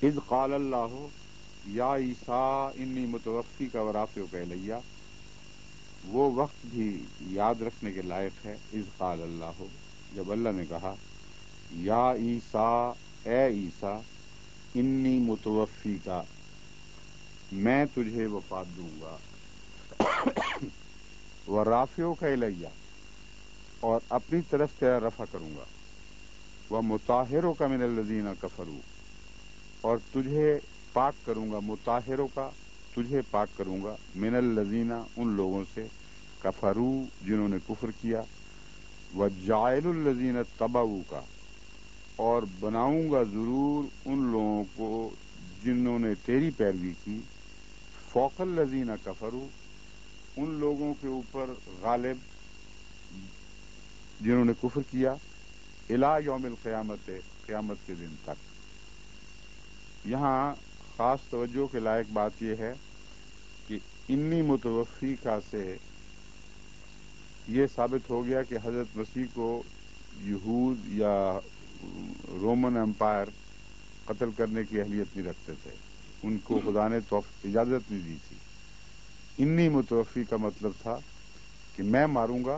اذ قال اللہ یا عیسیٰ انی متوفی کا ورافع کا الیہ، وہ وقت بھی یاد رکھنے کے لائق ہے۔ اذ قال اللہ، جب اللہ نے کہا یا عیسیٰ، اے عیسیٰ، انی متوفی کا، میں تجھے وفات دوں گا، ورافع کا الیہ، اور اپنی طرف تیرا رفع کروں گا، ومطہرک من الذین کفروا، اور تجھے پاک کروں گا، مطہروں کا تجھے پاک کروں گا، من الذین ان لوگوں سے، کفروا جنہوں نے کفر کیا، وجاعل الذین اتبعوک، اور بناؤں گا ضرور ان لوگوں کو جنہوں نے تیری پیروی کی، فوق الذین کفروا، ان لوگوں کے اوپر غالب جنہوں نے کفر کیا، الی یوم القیامت، قیامت کے دن تک۔ یہاں خاص توجہ کے لائق بات یہ ہے کہ انی متوفی کا سے یہ ثابت ہو گیا کہ حضرت مسیح کو یہود یا رومن امپائر قتل کرنے کی اہلیت نہیں رکھتے تھے، ان کو خدا نے اجازت نہیں دی تھی۔ انی متوفی کا مطلب تھا کہ میں ماروں گا،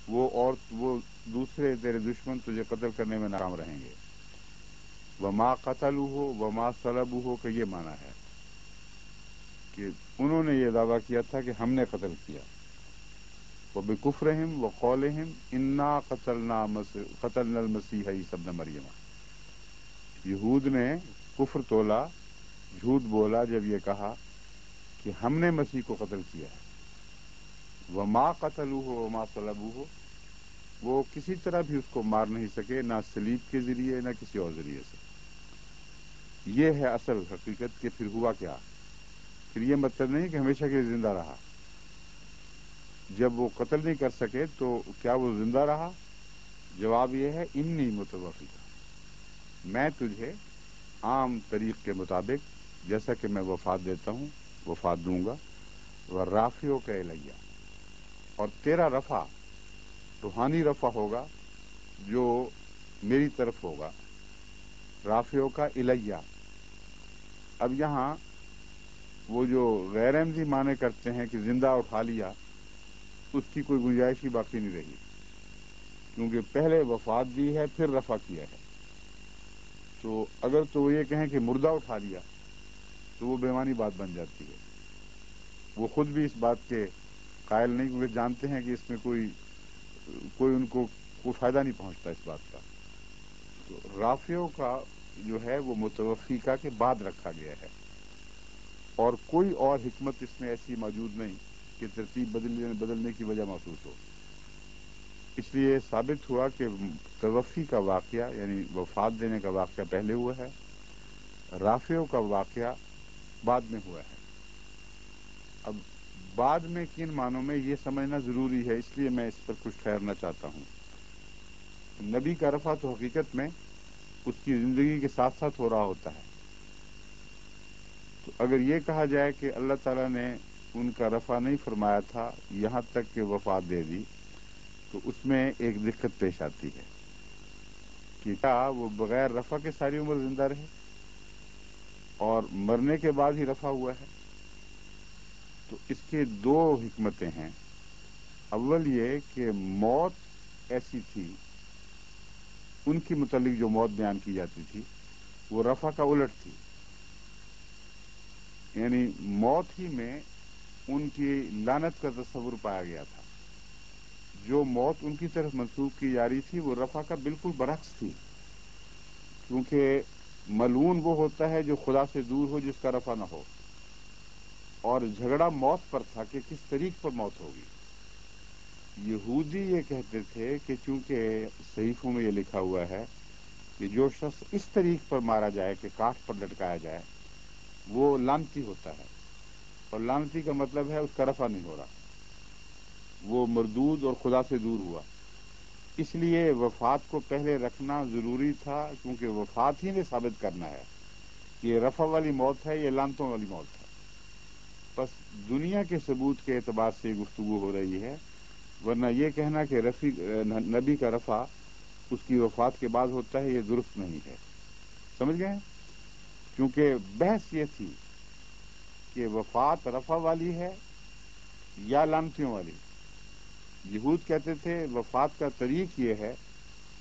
وہ دوسرے تیرے دشمن تجھے قتل کرنے میں ناکام رہیں گے۔ وما قتلوہ وما صلبوہ کا یہ معنی ہے کہ انہوں نے یہ دعویٰ کیا تھا کہ ہم نے قتل کیا، وبکفرہم وقولہم انا قتلنا المسیح عیسی ابن مریم، یہود نے کفر تولا، جھوٹ بولا جب یہ کہا کہ ہم نے مسیح کو قتل کیا ہے۔ وما قتلوہ وما صلبوہ، وہ کسی طرح بھی اس کو مار نہیں سکے، نہ صلیب کے ذریعے نہ کسی اور ذریعے سے۔ یہ ہے اصل حقیقت کہ پھر ہوا کیا۔ پھر یہ مطلب نہیں کہ ہمیشہ کے لیے زندہ رہا۔ جب وہ قتل نہیں کر سکے تو کیا وہ زندہ رہا؟ جواب یہ ہے انی متوفی، میں تجھے عام طریق کے مطابق جیسا کہ میں وفات دیتا ہوں وفات دوں گا، ورافع کا الیہ، اور تیرا رفع روحانی رفع ہوگا جو میری طرف ہوگا، رافع کا الیہ۔ اب یہاں وہ جو غیر احمدی معنی کرتے ہیں کہ زندہ اٹھا لیا، اس کی کوئی گنجائش ہی باقی نہیں رہی، کیونکہ پہلے وفات دی ہے پھر رفع کیا ہے۔ تو اگر تو وہ یہ کہیں کہ مردہ اٹھا لیا تو وہ بے معنی بات بن جاتی ہے۔ وہ خود بھی اس بات کے قائل نہیں، کیونکہ جانتے ہیں کہ اس میں کوئی ان کو کوئی فائدہ نہیں پہنچتا اس بات کا۔ تو رافع کا جو ہے وہ متوفی کا کے بعد رکھا گیا ہے، اور کوئی اور حکمت اس میں ایسی موجود نہیں کہ ترتیب بدلنے کی وجہ محسوس ہو۔ اس لیے ثابت ہوا کہ توفی کا واقعہ یعنی وفات دینے کا واقعہ پہلے ہوا ہے، رافع کا واقعہ بعد میں ہوا ہے۔ اب بعد میں کن معنوں میں یہ سمجھنا ضروری ہے، اس لیے میں اس پر کچھ ٹھہرنا چاہتا ہوں۔ نبی کا رفع تو حقیقت میں اس کی زندگی کے ساتھ ساتھ ہو رہا ہوتا ہے۔ تو اگر یہ کہا جائے کہ اللہ تعالیٰ نے ان کا رفع نہیں فرمایا تھا یہاں تک کہ وفات دے دی، تو اس میں ایک دقت پیش آتی ہے کہ کیا وہ بغیر رفع کے ساری عمر زندہ رہے اور مرنے کے بعد ہی رفع ہوا ہے؟ تو اس کے دو حکمتیں ہیں۔ اول یہ کہ موت ایسی تھی، ان کی متعلق جو موت بیان کی جاتی تھی وہ رفع کا الٹ تھی، یعنی موت ہی میں ان کی لعنت کا تصور پایا گیا تھا۔ جو موت ان کی طرف منسوخ کی جا رہی تھی وہ رفع کا بالکل برعکس تھی، کیونکہ ملعون وہ ہوتا ہے جو خدا سے دور ہو، جس کا رفع نہ ہو، اور جھگڑا موت پر تھا کہ کس طریق پر موت ہوگی۔ یہودی یہ کہتے تھے کہ چونکہ صحیفوں میں یہ لکھا ہوا ہے کہ جو شخص اس طریق پر مارا جائے کہ کاٹھ پر لٹکایا جائے وہ لعنتی ہوتا ہے، اور لعنتی کا مطلب ہے اس کا رفع نہیں ہو رہا، وہ مردود اور خدا سے دور ہوا۔ اس لیے وفات کو پہلے رکھنا ضروری تھا، کیونکہ وفات ہی نے ثابت کرنا ہے کہ یہ رفع والی موت ہے، یہ لعنتوں والی موت ہے۔ بس دنیا کے ثبوت کے اعتبار سے گفتگو ہو رہی ہے، ورنہ یہ کہنا کہ نبی کا رفع اس کی وفات کے بعد ہوتا ہے یہ درست نہیں ہے۔ سمجھ گئے؟ چونکہ بحث یہ تھی کہ وفات رفع والی ہے یا لعنتیوں والی. یہود کہتے تھے وفات کا طریق یہ ہے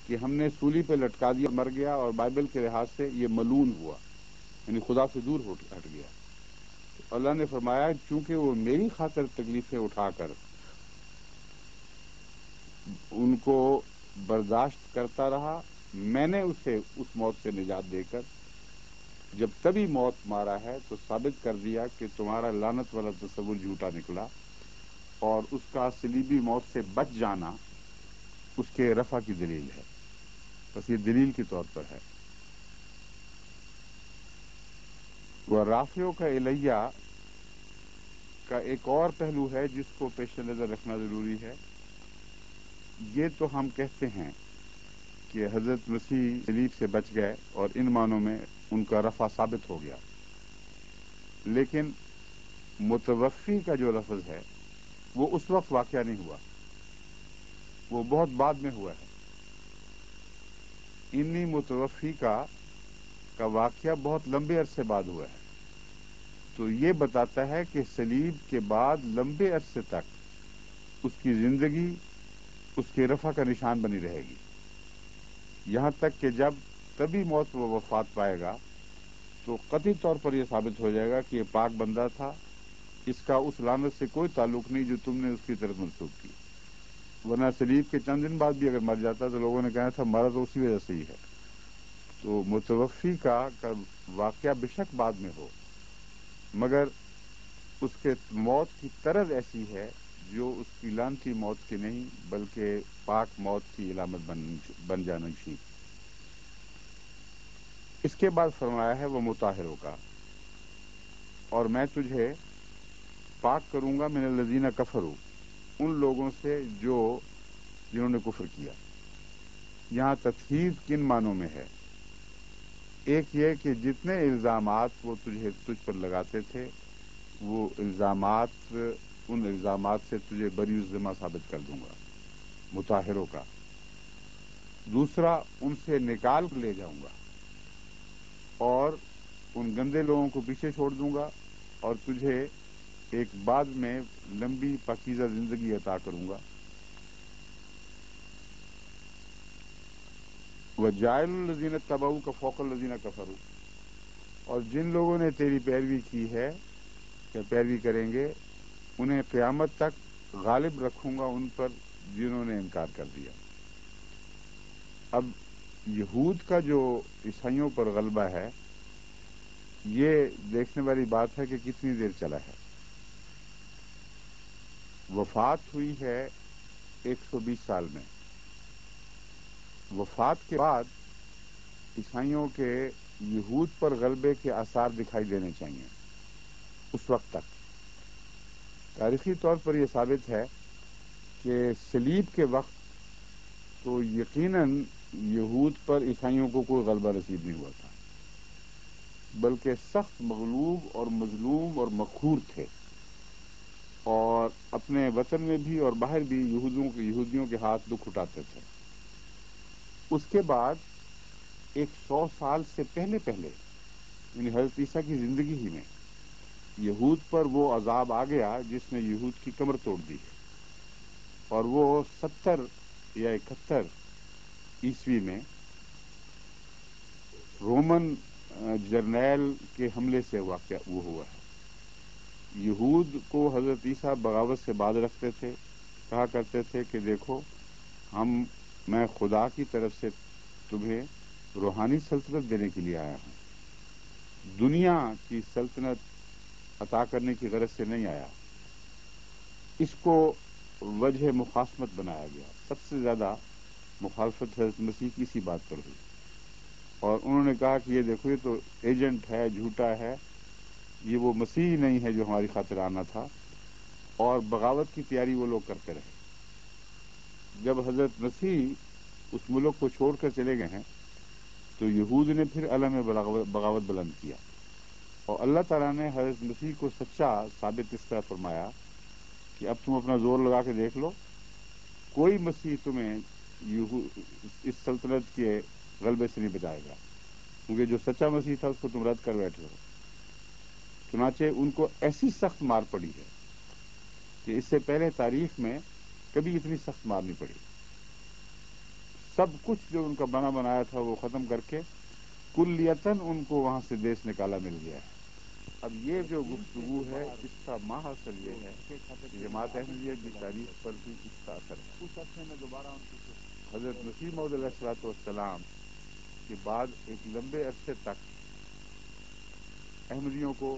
کہ ہم نے سولی پہ لٹکا دیا، مر گیا، اور بائبل کے لحاظ سے یہ ملعون ہوا، یعنی خدا سے دور ہٹ گیا. تو اللہ نے فرمایا چونکہ وہ میری خاطر تکلیفیں اٹھا کر ان کو برداشت کرتا رہا، میں نے اسے اس موت سے نجات دے کر جب تبھی موت مارا ہے تو ثابت کر دیا کہ تمہارا لعنت والا تصور جھوٹا نکلا، اور اس کا صلیبی موت سے بچ جانا اس کے رفع کی دلیل ہے. بس یہ دلیل کے طور پر ہے. وہ رافعوں کا الیہ کا ایک اور پہلو ہے جس کو پیش نظر رکھنا ضروری ہے. یہ تو ہم کہتے ہیں کہ حضرت مسیح صلیب سے بچ گئے اور ان معنوں میں ان کا رفع ثابت ہو گیا، لیکن متوفی کا جو لفظ ہے وہ اس وقت واقعہ نہیں ہوا، وہ بہت بعد میں ہوا ہے. انی متوفی کا واقعہ بہت لمبے عرصے بعد ہوا ہے. تو یہ بتاتا ہے کہ صلیب کے بعد لمبے عرصے تک اس کی زندگی اس کے رفع کا نشان بنی رہے گی، یہاں تک کہ جب تبھی موت و وفات پائے گا تو قطعی طور پر یہ ثابت ہو جائے گا کہ یہ پاک بندہ تھا، اس کا اس لعنت سے کوئی تعلق نہیں جو تم نے اس کی طرف منسوخ کی. ورنہ صلیب کے چند دن بعد بھی اگر مر جاتا تو لوگوں نے کہا تھا مرا تو اسی وجہ سے ہی ہے. تو متوفی کا واقعہ بے شک بعد میں ہو، مگر اس کے موت کی طرز ایسی ہے جو اس کی لعنتی موت کی نہیں بلکہ پاک موت کی علامت بن جانا چاہیے. اس کے بعد فرمایا ہے وہ مطہروں کا، اور میں تجھے پاک کروں گا من الذین کفروا، ان لوگوں سے جنہوں نے کفر کیا. یہاں تطہیر کن معنوں میں ہے؟ ایک یہ کہ جتنے الزامات وہ تجھ پر لگاتے تھے وہ الزامات، ان الزامات سے تجھے بری الذمہ ثابت کر دوں گا، مطہروں کا. دوسرا ان سے نکال کر لے جاؤں گا اور ان گندے لوگوں کو پیچھے چھوڑ دوں گا اور تجھے ایک بعد میں لمبی پاکیزہ زندگی عطا کروں گا. وَجَاعِلُ الَّذِينَ اتَّبَعُوكَ فَوْقَ الَّذِينَ كَفَرُوا، اور جن لوگوں نے تیری پیروی کی ہے یا پیروی کریں گے انہیں قیامت تک غالب رکھوں گا ان پر جنہوں نے انکار کر دیا. اب یہود کا جو عیسائیوں پر غلبہ ہے یہ دیکھنے والی بات ہے کہ کتنی دیر چلا ہے. وفات ہوئی ہے 120 سال میں. وفات کے بعد عیسائیوں کے یہود پر غلبے کے آثار دکھائی دینے چاہیے. اس وقت تک تاریخی طور پر یہ ثابت ہے کہ صلیب کے وقت تو یقیناً یہود پر عیسائیوں کو کوئی غلبہ نصیب نہیں ہوا تھا، بلکہ سخت مغلوب اور مظلوم اور مقہور تھے، اور اپنے وطن میں بھی اور باہر بھی یہودیوں کے ہاتھ دکھ اٹھاتے تھے. اس کے بعد 100 سال سے پہلے یعنی حضرت عیسیٰ کی زندگی ہی میں یہود پر وہ عذاب آ گیا جس نے یہود کی کمر توڑ دی ہے، اور وہ 70 یا 71 عیسوی میں رومن جرنیل کے حملے سے واقعہ وہ ہوا ہے. یہود کو حضرت عیسیٰ بغاوت سے باز رکھتے تھے، کہا کرتے تھے کہ دیکھو میں خدا کی طرف سے تمہیں روحانی سلطنت دینے کے لیے آیا ہوں، دنیا کی سلطنت عطا کرنے کی غرض سے نہیں آیا. اس کو وجہ مخاصمت بنایا گیا. سب سے زیادہ مخالفت حضرت مسیح کی اسی بات پر ہوئی، اور انہوں نے کہا کہ یہ دیکھو یہ تو ایجنٹ ہے، جھوٹا ہے، یہ وہ مسیح نہیں ہے جو ہماری خاطر آنا تھا، اور بغاوت کی تیاری وہ لوگ کرتے رہے. جب حضرت مسیح اس ملک کو چھوڑ کر چلے گئے ہیں تو یہود نے پھر عالم بغاوت بلند کیا، اور اللہ تعالیٰ نے حضرت مسیح کو سچا ثابت اس طرح فرمایا کہ اب تم اپنا زور لگا کے دیکھ لو، کوئی مسیح تمہیں اس سلطنت کے غلبے سے نہیں بچائے گا. کیونکہ جو سچا مسیح تھا اس کو تم رد کر بیٹھے ہو. چنانچہ ان کو ایسی سخت مار پڑی ہے کہ اس سے پہلے تاریخ میں کبھی اتنی سخت مار نہیں پڑی. سب کچھ جو ان کا بنا بنایا تھا وہ ختم کر کے کلیتاً ان کو وہاں سے دیش نکالا مل گیا ہے. اب یہ جو گفتگو ہے اس کا ماحصل یہ ہے کہ جماعت احمدیہ کی تاریخ پر بھی اس کا اثر ہے. اس عرصے میں دوبارہ حضرت مسیح موعود علیہ الصلوۃ والسلام کے بعد ایک لمبے عرصے تک احمدیوں کو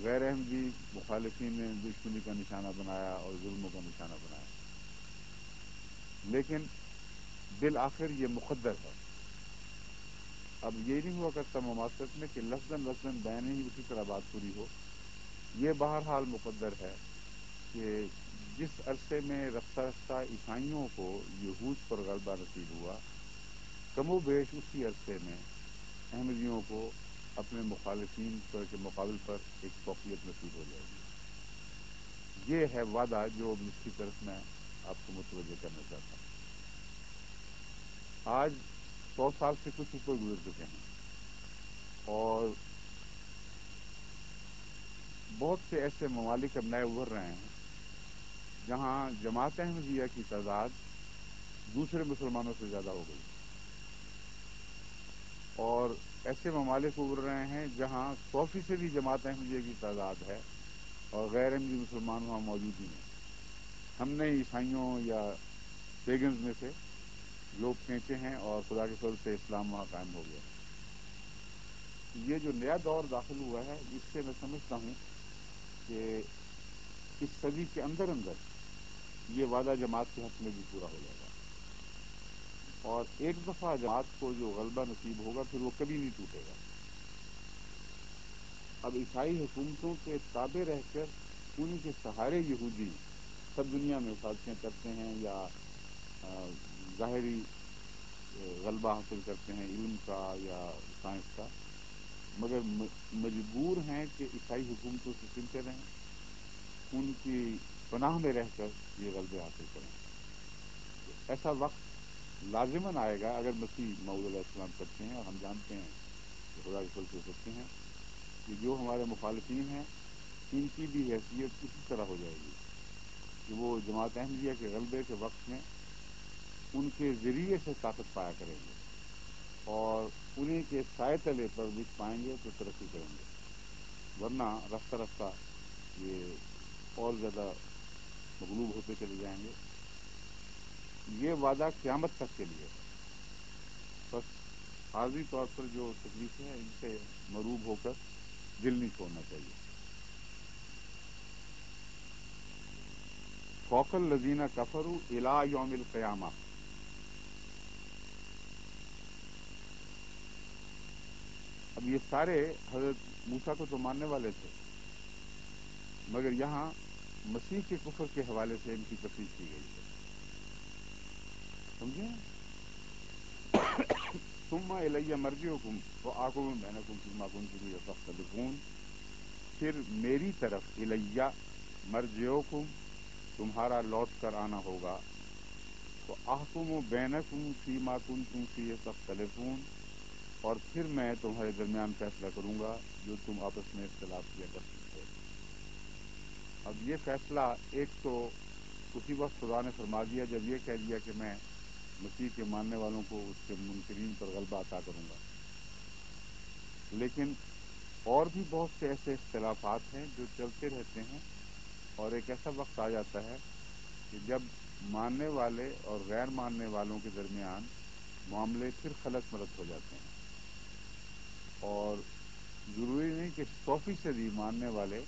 غیر احمدی مخالفین نے دشمنی کا نشانہ بنایا اور ظلموں کا نشانہ بنایا، لیکن بالآخر یہ مقدر ہے. اب یہ نہیں ہوا کرتا مماثلت میں کہ لفظاً بین ہی اسی طرح بات پوری ہو. یہ بہرحال مقدر ہے کہ جس عرصے میں رفتہ رفتہ عیسائیوں کو یہود پر غلبہ نصیب ہوا، کم و بیش اسی عرصے میں احمدیوں کو اپنے مخالفین کے مقابل پر ایک فوقیت نصیب ہو جائے گی. یہ ہے وعدہ جو اس کی طرف میں آپ کو متوجہ کرنا چاہتا ہوں. آج 100 سال سے کچھ اوپر گزر چکے ہیں اور بہت سے ایسے ممالک اب نئے ابھر رہے ہیں جہاں جماعت احمدیہ کی تعداد دوسرے مسلمانوں سے زیادہ ہو گئی، اور ایسے ممالک ابھر رہے ہیں جہاں 100% جماعت احمدیہ کی تعداد ہے اور غیر احمدی مسلمان وہاں موجود ہی نہیں. ہم نے عیسائیوں یا پیگنز میں سے لوگ کھینچے ہیں اور خدا کے فضل سے اسلام وہاں قائم ہو گیا. یہ جو نیا دور داخل ہوا ہے اس سے میں سمجھتا ہوں کہ اس صدی کے اندر یہ وعدہ جماعت کے حق میں بھی پورا ہو جائے گا، اور ایک دفعہ جماعت کو جو غلبہ نصیب ہوگا پھر وہ کبھی نہیں ٹوٹے گا. اب عیسائی حکومتوں کے تابع رہ کر انہیں کے سہارے یہودی سب دنیا میں سازشیں کرتے ہیں یا ظاہری غلبہ حاصل کرتے ہیں علم کا یا سائنس کا، مگر مجبور ہیں کہ عیسائی حکومتوں سے چلتے رہیں، ان کی پناہ میں رہ کر یہ غلبے حاصل کریں. ایسا وقت لازماً آئے گا اگر مسیح موعود علیہ السلام کرتے ہیں، اور ہم جانتے ہیں کہ خدا کے فضل سے سکتے ہیں کہ جو ہمارے مخالفین ہیں ان کی بھی حیثیت اسی طرح ہو جائے گی کہ وہ جماعت احمدیہ کے غلبے کے وقت میں ان کے ذریعے سے طاقت پایا کریں گے اور انہیں کے سائے تلے پر بچ پائیں گے تو ترقی کریں گے، ورنہ رفتہ رفتہ یہ اور زیادہ مغلوب ہوتے چلے جائیں گے. یہ وعدہ قیامت تک کے لیے ہے. بس عارضی طور پر جو تکلیفیں ہیں ان سے مروب ہو کر دل نہیں چھوڑنا چاہیے. فوق الذین کفروا الی یوم القیامہ. اب یہ سارے حضرت موسیٰ کو تو ماننے والے تھے، مگر یہاں مسیح کے کفر کے حوالے سے ان کی تفصیل کی گئی ہے. سمجھیں؟ ثم الی مرجعکم فاحکم بینکم فیما کنتم فیہ تختلفون. پھر میری طرف الی مرجعکم تمہارا لوٹ کر آنا ہوگا، فاحکم بینکم فیما کنتم فیہ تختلفون، اور پھر میں تمہارے درمیان فیصلہ کروں گا جو تم آپس میں اختلاف کیا کرتے تھے. اب یہ فیصلہ ایک تو اسی وقت خدا نے فرما دیا جب یہ کہہ دیا کہ میں مسیح کے ماننے والوں کو اس کے منکرین پر غلبہ عطا کروں گا، لیکن اور بھی بہت سے ایسے اختلافات ہیں جو چلتے رہتے ہیں، اور ایک ایسا وقت آ جاتا ہے کہ جب ماننے والے اور غیر ماننے والوں کے درمیان معاملے پھر خلط ملط ہو جاتے ہیں، اور ضروری نہیں کہ 100% ماننے والے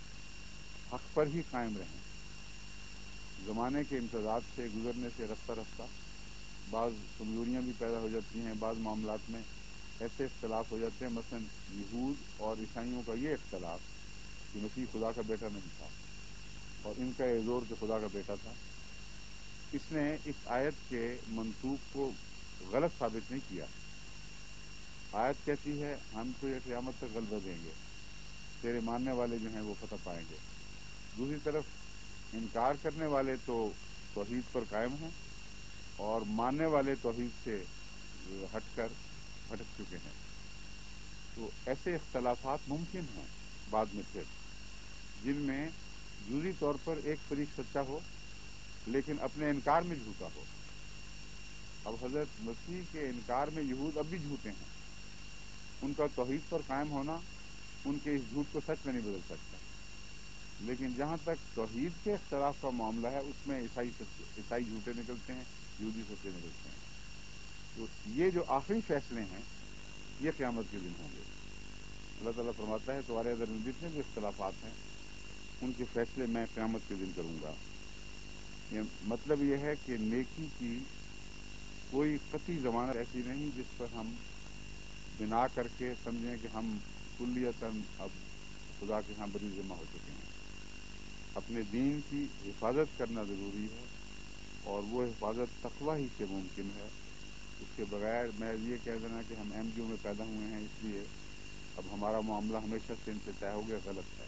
حق پر ہی قائم رہیں. زمانے کے امتداد سے گزرنے سے رفتہ رفتہ بعض کمزوریاں بھی پیدا ہو جاتی ہیں، بعض معاملات میں ایسے اختلاف ہو جاتے ہیں. مثلا یہود اور عیسائیوں کا یہ اختلاف کہ مسیح خدا کا بیٹا نہیں تھا اور ان کا یہ زور کہ خدا کا بیٹا تھا، اس نے اس آیت کے منطوق کو غلط ثابت نہیں کیا. آیت کہتی ہے ہم تو یہ قیامت تک غلبہ دیں گے، تیرے ماننے والے جو ہیں وہ فتح پائیں گے. دوسری طرف انکار کرنے والے تو توحید پر قائم ہیں اور ماننے والے توحید سے ہٹ کر بھٹک چکے ہیں. تو ایسے اختلافات ممکن ہیں بعد میں پھر، جن میں جزوی طور پر ایک فریق سچا ہو لیکن اپنے انکار میں جھوٹا ہو۔ اب حضرت مسیح کے انکار میں یہود اب بھی جھوٹے ہیں، ان کا توحید پر قائم ہونا ان کے اس جھوٹ کو سچ میں نہیں بدل سکتا، لیکن جہاں تک توحید کے اختلاف کا معاملہ ہے اس میں عیسائی جھوٹے نکلتے ہیں، یہودی سچے نکلتے ہیں۔ تو یہ جو آخری فیصلے ہیں یہ قیامت کے دن ہوں گے۔ اللہ تعالیٰ فرماتا ہے تمہارے اندر جتنے بھی اختلافات ہیں ان کے فیصلے میں قیامت کے دن کروں گا۔ مطلب یہ ہے کہ نیکی کی کوئی قطعی ضمانت ایسی نہیں جس پر ہم بنا کر کے سمجھیں کہ ہم کلیتاً اب خدا کے ہاں بری ذمہ ہو چکے ہیں۔ اپنے دین کی حفاظت کرنا ضروری ہے، اور وہ حفاظت تقویٰ ہی سے ممکن ہے۔ اس کے بغیر میں یہ کہہ دینا کہ ہم ایم کیو میں پیدا ہوئے ہیں اس لیے اب ہمارا معاملہ ہمیشہ سے ان سے طے ہو گیا، غلط ہے۔